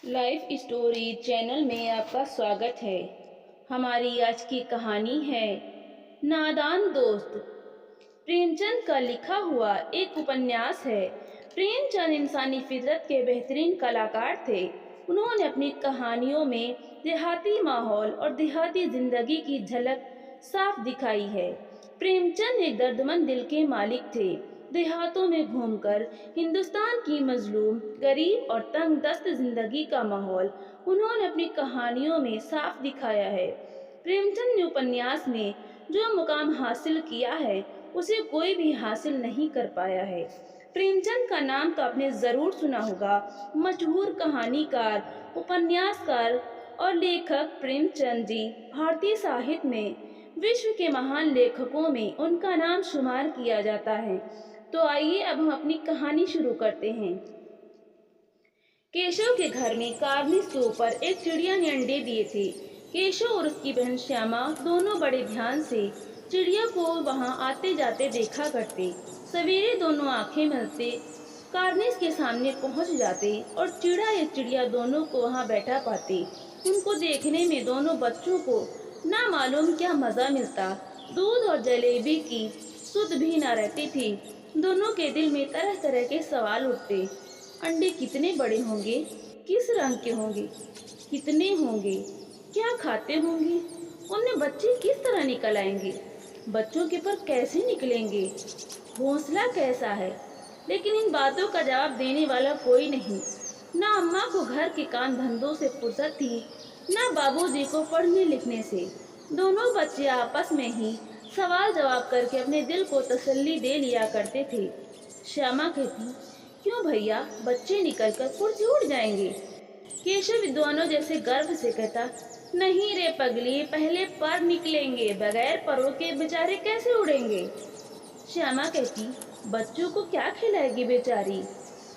Life story channel में आपका स्वागत है। हमारी आज की कहानी है नादान दोस्त। प्रेमचंद का लिखा हुआ एक उपन्यास है। प्रेमचंद इंसानी फितरत के बेहतरीन कलाकार थे। उन्होंने अपनी कहानियों में देहाती माहौल और देहाती जिंदगी की झलक साफ दिखाई है। प्रेमचंद एक दर्दमंद दिल के मालिक थे। देहातों में घूमकर हिंदुस्तान की मजलूम, गरीब और तंग दस्त जिंदगी का माहौल उन्होंने अपनी कहानियों में साफ दिखाया है। प्रेमचंद ने उपन्यास में जो मुकाम हासिल किया है उसे कोई भी हासिल नहीं कर पाया है। प्रेमचंद का नाम तो आपने जरूर सुना होगा। मशहूर कहानीकार, उपन्यासकार और लेखक प्रेमचंद जी भारतीय साहित्य में विश्व के महान लेखकों में उनका नाम शुमार किया जाता है। तो आइए अब हम अपनी कहानी शुरू करते हैं। केशव के घर में कार्निस के ऊपर एक चिड़िया ने अंडे दिए थे। केशव और उसकी बहन श्यामा दोनों बड़े ध्यान से चिड़िया को वहां आते जाते देखा करते। सवेरे दोनों आंखें मिलते कार्निस के सामने पहुंच जाते और चिड़ा या चिड़िया दोनों को वहां बैठा पाते। उनको देखने में दोनों बच्चों को ना मालूम क्या मजा मिलता। दूध और जलेबी की सुध भी न रहती थी। दोनों के दिल में तरह तरह के सवाल उठते। अंडे कितने बड़े होंगे, किस रंग के होंगे, कितने होंगे, क्या खाते होंगे, उनमें बच्चे किस तरह निकल आएंगे, बच्चों के पर कैसे निकलेंगे, घोंसला कैसा है। लेकिन इन बातों का जवाब देने वाला कोई नहीं। ना अम्मा को घर के काम धंधों से फुर्सत थी, ना बाबूजी को पढ़ने लिखने से। दोनों बच्चे आपस में ही सवाल जवाब करके अपने दिल को तसल्ली दे लिया करते थे। श्यामा कहती, क्यों भैया, बच्चे निकलकर कुर्सी उड़ जाएंगे। केशव विद्वानों जैसे गर्व से कहता, नहीं रे पगली, पहले पर निकलेंगे, बगैर परों के बेचारे कैसे उड़ेंगे। श्यामा कहती, बच्चों को क्या खिलाएगी बेचारी।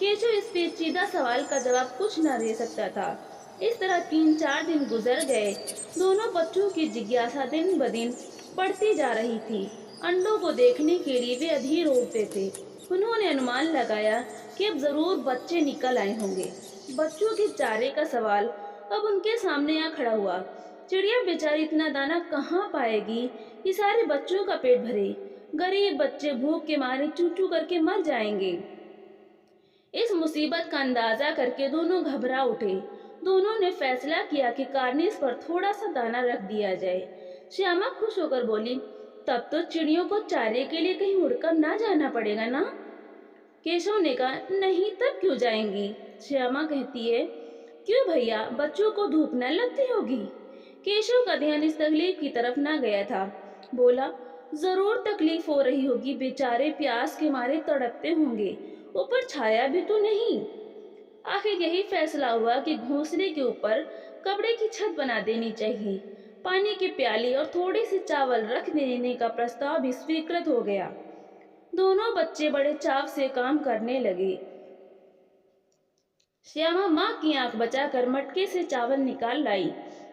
केशव इस पेचीदा सवाल का जवाब कुछ न दे सकता था। इस तरह 3-4 दिन गुजर गए। दोनों बच्चों की जिज्ञासा दिन ब दिन बढ़ती जा रही थी। अंडों को देखने के लिए वे अधीर उड़ते थे। उन्होंने अनुमान लगाया कि अब जरूर बच्चे निकल आए होंगे। बच्चों के चारे का सवाल अब उनके सामने आ खड़ा हुआ। चिड़िया बेचारी इतना दाना कहाँ पाएगी कि सारे बच्चों का पेट भरे। गरीब बच्चे भूख के मारे चू चू करके मर जाएंगे। इस मुसीबत का अंदाजा करके दोनों घबरा उठे। दोनों ने फैसला किया कि कार्निस पर थोड़ा सा दाना रख दिया जाए। श्यामा खुश होकर बोली, तब तो चिड़ियों को चारे के लिए कहीं उड़कर ना जाना पड़ेगा ना। केशव ने कहा, नहीं तब क्यों जाएंगी। श्यामा कहती है, क्यों भैया, बच्चों को धूप न लगती होगी। केशव का ध्यान इस तकलीफ की तरफ ना गया था। बोला, जरूर तकलीफ हो रही होगी, बेचारे प्यास के मारे तड़पते होंगे, ऊपर छाया भी तो नहीं। आखिर यही फैसला हुआ कि घोंसले के ऊपर कपड़े की छत बना देनी चाहिए। पानी की प्याली और थोड़े से चावल रख देने का प्रस्ताव भी स्वीकृत हो गया। दोनों बच्चे बड़े चाव से काम करने लगे। श्यामा माँ की आंख बचाकर मटके से चावल निकाल लाई।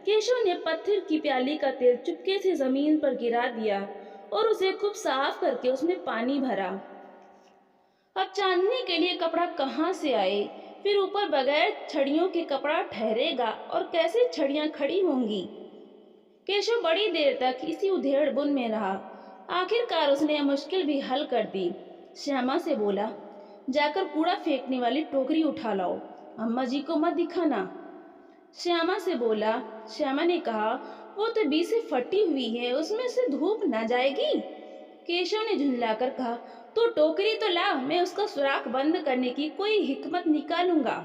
केशव ने पत्थर की प्याली का तेल चुपके से जमीन पर गिरा दिया और उसे खूब साफ करके उसमें पानी भरा। अब चांदनी के लिए कपड़ा कहाँ से आए, फिर ऊपर बगैर छड़ियों के कपड़ा ठहरेगा और कैसे छड़ियां खड़ी होंगी। केशव बड़ी देर तक इसी उधेड़ बुन में रहा। आखिरकार उसने यह मुश्किल भी हल कर दी। श्यामा से बोला, जाकर कूड़ा फेंकने वाली टोकरी उठा लाओ, अम्मा जी को मत दिखाना। श्यामा से बोला। श्यामा ने कहा, वो तो बीच से फटी हुई है, उसमें से धूप न जाएगी। केशव ने झुंझलाकर कहा, तो टोकरी तो ला, मैं उसका सुराख बंद करने की कोई हिकमत निकालूंगा।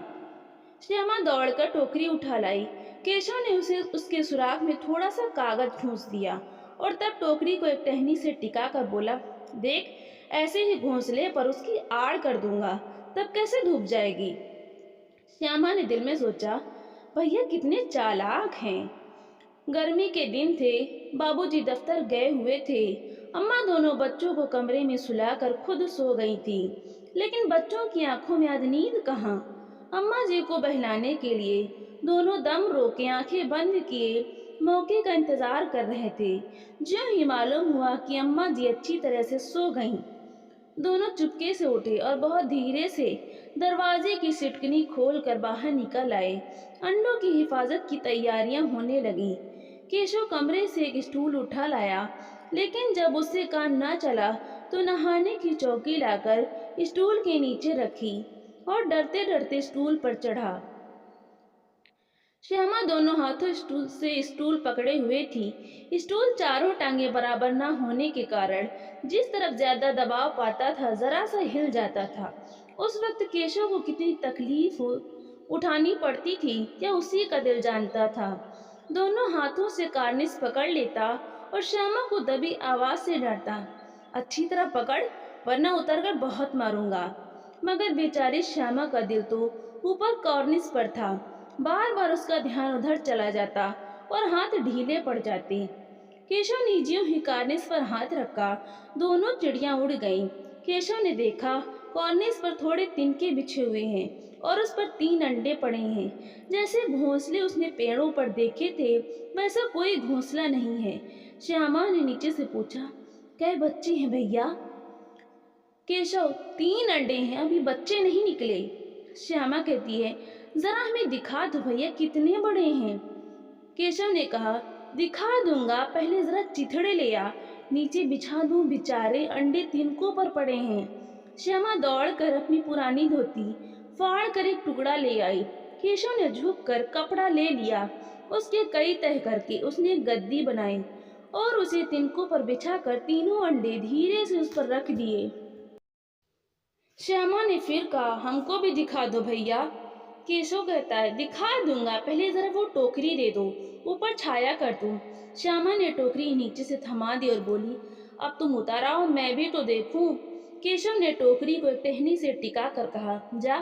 श्यामा दौड़कर टोकरी उठा लाई। केशव ने उसे उसके सुराख में थोड़ा सा कागज ठूंस दिया और तब टोकरी को एक टहनी से टिका कर बोला, देख, ऐसे ही घोंसले पर उसकी आड़ कर दूंगा, तब कैसे धूप जाएगी। श्यामा ने दिल में सोचा, भैया कितने चालाक हैं। गर्मी के दिन थे, बाबूजी दफ्तर गए हुए थे। अम्मा दोनों बच्चों को कमरे में सुलाकर खुद सो गई थी। लेकिन बच्चों की आंखों में आज नींद कहाँ। अम्मा जी को बहलाने के लिए दोनों दम रोके आंखें बंद किए मौके का इंतजार कर रहे थे। ज्यों ही मालूम हुआ कि अम्मा जी अच्छी तरह से सो गईं, दोनों चुपके से उठे और बहुत धीरे से दरवाजे की सिटकनी खोलकर बाहर निकल आए। अंडों की हिफाजत की तैयारियां होने लगी। केशव कमरे से एक स्टूल उठा लाया, लेकिन जब उससे काम न चला तो नहाने की चौकी लाकर स्टूल के नीचे रखी और डरते डरते स्टूल पर चढ़ा। श्यामा दोनों हाथों स्टूल पकड़े हुए थी। स्टूल चारों टांगे बराबर न होने के कारण जिस तरफ ज्यादा दबाव पाता था जरा सा हिल जाता था। उस वक्त केशव को कितनी तकलीफ उठानी पड़ती थी यह उसी का दिल जानता था। दोनों हाथों से कार्निस पकड़ लेता और श्यामा को दबी आवाज से डरता, अच्छी तरह पकड़ वरना उतरकर बहुत मारूंगा। मगर बेचारी श्यामा का दिल तो ऊपर कॉर्निस पर था। बार बार उसका ध्यान उधर चला जाता और हाथ ढीले पड़ जाते। केशव ने ज्यों ही कॉर्निस पर हाथ रखा, दोनों चिड़ियां उड़ गईं। केशव ने देखा कॉर्निस पर थोड़े तिनके बिछे हुए हैं और उस पर 3 अंडे पड़े हैं। जैसे घोंसले उसने पेड़ों पर देखे थे वैसा कोई घोंसला नहीं है। श्यामा ने नीचे से पूछा, क्या बच्चे हैं भैया? केशव, 3 अंडे हैं, अभी बच्चे नहीं निकले। श्यामा कहती है, जरा हमें दिखा दो भैया कितने बड़े हैं। केशव ने कहा, दिखा दूंगा, पहले जरा चिथड़े ले आ, नीचे बिछा दूं, बेचारे अंडे तिनकों पर पड़े हैं। श्यामा दौड़कर अपनी पुरानी धोती फाड़ कर एक टुकड़ा ले आई। केशव ने झुककर कपड़ा ले लिया। उसके कई तह करके उसने एक गद्दी बनाई और उसे तिनकों पर बिछाकर तीनों अंडे धीरे से उस पर रख दिए। श्यामा ने फिर कहा, हमको भी दिखा दो भैया। केशव कहता है, दिखा दूंगा, पहले जरा वो टोकरी दे दो, ऊपर छाया कर दूं। श्यामा ने टोकरी नीचे से थमा दी और बोली, अब तुम उतार आओ, मैं भी तो देखूं। केशव ने टोकरी को एक टहनी से टिका कर कहा, जा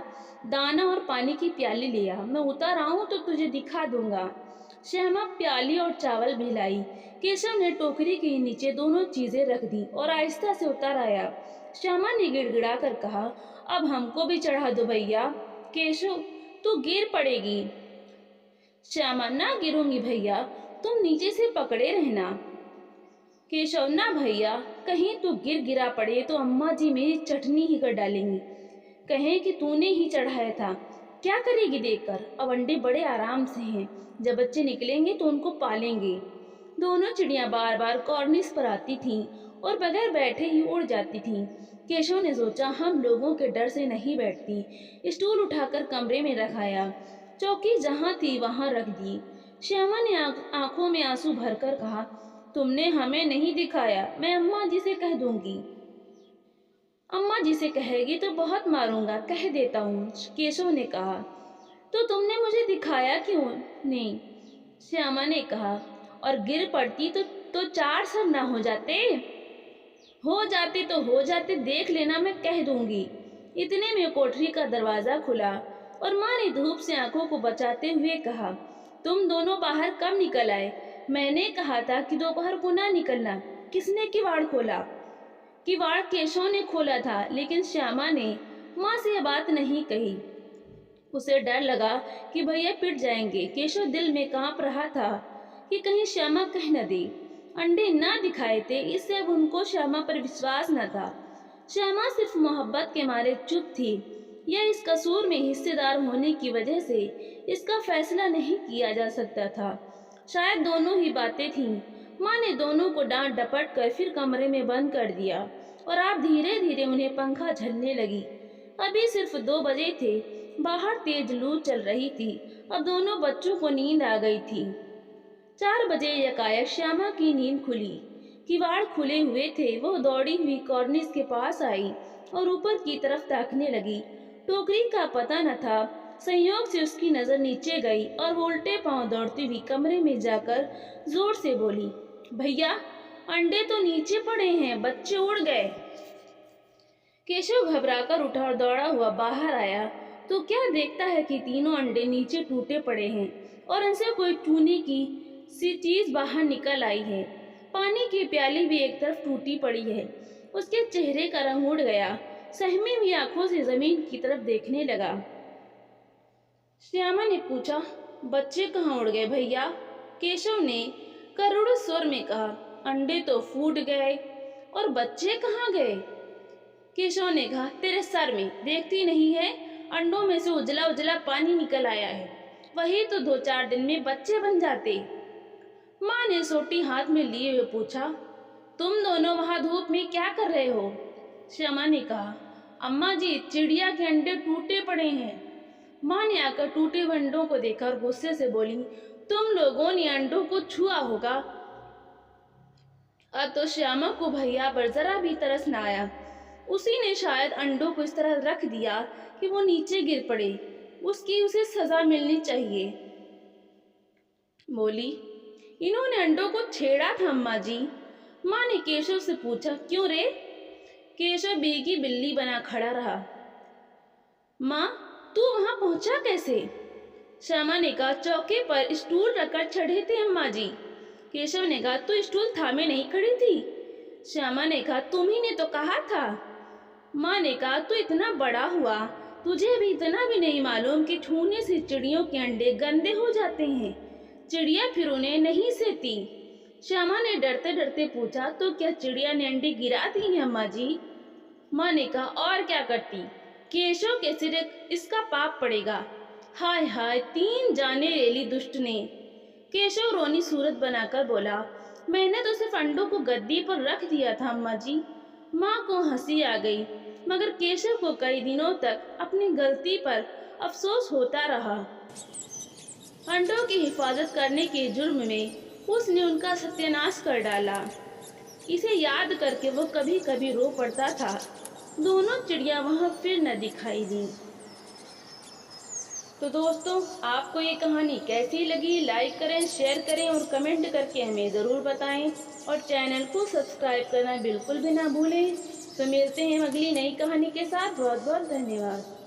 दाना और पानी की प्याली ले आ, मैं उतर आऊं तो तुझे दिखा दूंगा। श्यामा प्याली और चावल भी लाई। केशव ने टोकरी के नीचे दोनों चीजें रख दी और आहिस्ता से उतर आया। श्यामा ने गिड़गिड़ा कर कहा, अब हमको भी चढ़ा दो भैया। केशव, तू गिर पड़ेगी। श्यामा, ना गिरूंगी भैया, तुम नीचे से पकड़े रहना। केशव, ना भैया, कहीं तू गिरा पड़े तो अम्मा जी मेरी चटनी ही कर डालेंगी, कहें कि तूने ही चढ़ाया था। क्या करेगी देखकर, अब अंडे बड़े आराम से हैं, जब बच्चे निकलेंगे तो उनको पालेंगे। दोनों चिड़ियां बार बार कॉर्निस पर आती थीं और बगैर बैठे ही उड़ जाती थीं। केशव ने सोचा, हम लोगों के डर से नहीं बैठती। स्टूल उठाकर कमरे में रखाया, चौकी जहां थी वहां रख दी। श्यामा ने आंखों में आंसू भरकर कहा, तुमने हमें नहीं दिखाया, मैं अम्मा जी से कह दूंगी। अम्मा जी से कहेगी तो बहुत मारूंगा, कह देता हूँ। केशव ने कहा, तो तुमने मुझे दिखाया क्यों नहीं? श्यामा ने कहा, और गिर पड़ती तो 4 सर ना हो जाते? हो जाते तो हो जाते, देख लेना, मैं कह दूंगी। इतने में कोठरी का दरवाजा खुला और माँ ने धूप से आंखों को बचाते हुए कहा, तुम दोनों बाहर कब निकल आए? मैंने कहा था कि दोपहर को ना निकलना। किसने किवाड़ खोला? किवाड़ केशव ने खोला था, लेकिन श्यामा ने माँ से यह बात नहीं कही। उसे डर लगा कि भैया पिट जाएंगे। केशव दिल में कांप रहा था कि कहीं श्यामा कह न दे। अंडे ना दिखाए थे, इससे अब उनको श्यामा पर विश्वास न था। श्यामा सिर्फ मोहब्बत के मारे चुप थी। यह इस कसूर में हिस्सेदार होने की वजह से इसका फैसला नहीं किया जा सकता था। शायद दोनों ही बातें थीं। माँ ने दोनों को डांट डपट कर फिर कमरे में बंद कर दिया और आप धीरे धीरे उन्हें पंखा झलने लगी। अभी सिर्फ 2 बजे थे, बाहर तेज लू चल रही थी। अब दोनों बच्चों को नींद आ गई थी। 4 बजे एकाएक श्यामा की नींद खुली। किवाड़ खुले हुए थे। वह दौड़ी हुई कॉर्निस के पास आई और ऊपर की तरफ ताकने लगी। टोकरी का पता न था, संयोग से उसकी नजर नीचे गई और वो उल्टे पांव दौड़ती हुई कमरे में जाकर जोर से बोली, भैया, अंडे तो नीचे पड़े हैं, बच्चे उड़ गए। केशव घबराकर उठा और दौड़ा हुआ बाहर आया तो क्या देखता है कि तीनों अंडे नीचे टूटे पड़े हैं और उनसे कोई चूने की सी चीज बाहर निकल आई है। पानी की प्याली भी एक तरफ टूटी पड़ी है। उसके चेहरे का रंग उड़ गया। सहमी हुई आंखों से जमीन की तरफ देखने लगा। श्यामा ने पूछा, बच्चे कहाँ उड़ गए भैया? केशव ने करुण स्वर में कहा, अंडे तो फूट गए और बच्चे कहाँ गए? केशव ने कहा, तेरे सर में देखती नहीं है, अंडों में से उजला उजला पानी निकल आया है, वही तो 2-4 दिन में बच्चे बन जाते। माँ ने सोटी हाथ में लिए हुए पूछा, तुम दोनों वहां धूप में क्या कर रहे हो? श्यामा ने कहा, अम्मा जी, चिड़िया के अंडे टूटे पड़े हैं। माँ ने आकर टूटे हुए अंडों को देखकर गुस्से से बोली, तुम लोगों ने अंडों को छुआ होगा। अब तो श्यामा को भैया पर जरा भी तरस न आया। उसी ने शायद अंडों को इस तरह रख दिया कि वो नीचे गिर पड़े। उसे सजा मिलनी चाहिए। बोली, इन्होंने अंडों को छेड़ा था अम्मा जी। माँ ने केशव से पूछा, क्यों रे? केशव बेगी बिल्ली बना खड़ा रहा। माँ, तू वहां पहुंचा कैसे? श्यामा ने कहा, चौके पर स्टूल रखकर चढ़े थे अम्मा जी। केशव ने कहा, तू स्टूल थामे नहीं खड़ी थी? श्यामा ने कहा, तुम्ही ने तो कहा था। माँ ने कहा, तू इतना बड़ा हुआ, तुझे भी इतना भी नहीं मालूम कि छूने से चिड़ियों के अंडे गंदे हो जाते हैं। चिड़िया फिर उन्हें नहीं सहती। श्यामा ने डरते डरते पूछा, तो क्या चिड़िया ने अंडे गिरा दी हैं अम्मा जी? माँ ने कहा, और क्या करती, केशव के सिर इसका पाप पड़ेगा। हाय हाय, 3 जाने ले ली दुष्ट ने। केशव रोनी सूरत बनाकर बोला, मैंने तो सिर्फ अंडों को गद्दी पर रख दिया था अम्मा जी। माँ को हंसी आ गई, मगर केशव को कई दिनों तक अपनी गलती पर अफसोस होता रहा। अंडों की हिफाजत करने के जुर्म में उसने उनका सत्यानाश कर डाला। इसे याद करके वो कभी कभी रो पड़ता था। दोनों चिड़िया वहां फिर न दिखाई दी। तो दोस्तों, आपको ये कहानी कैसी लगी? लाइक करें, शेयर करें और कमेंट करके हमें ज़रूर बताएं। और चैनल को सब्सक्राइब करना बिल्कुल भी ना भूलें। तो मिलते हैं अगली नई कहानी के साथ। बहुत बहुत धन्यवाद।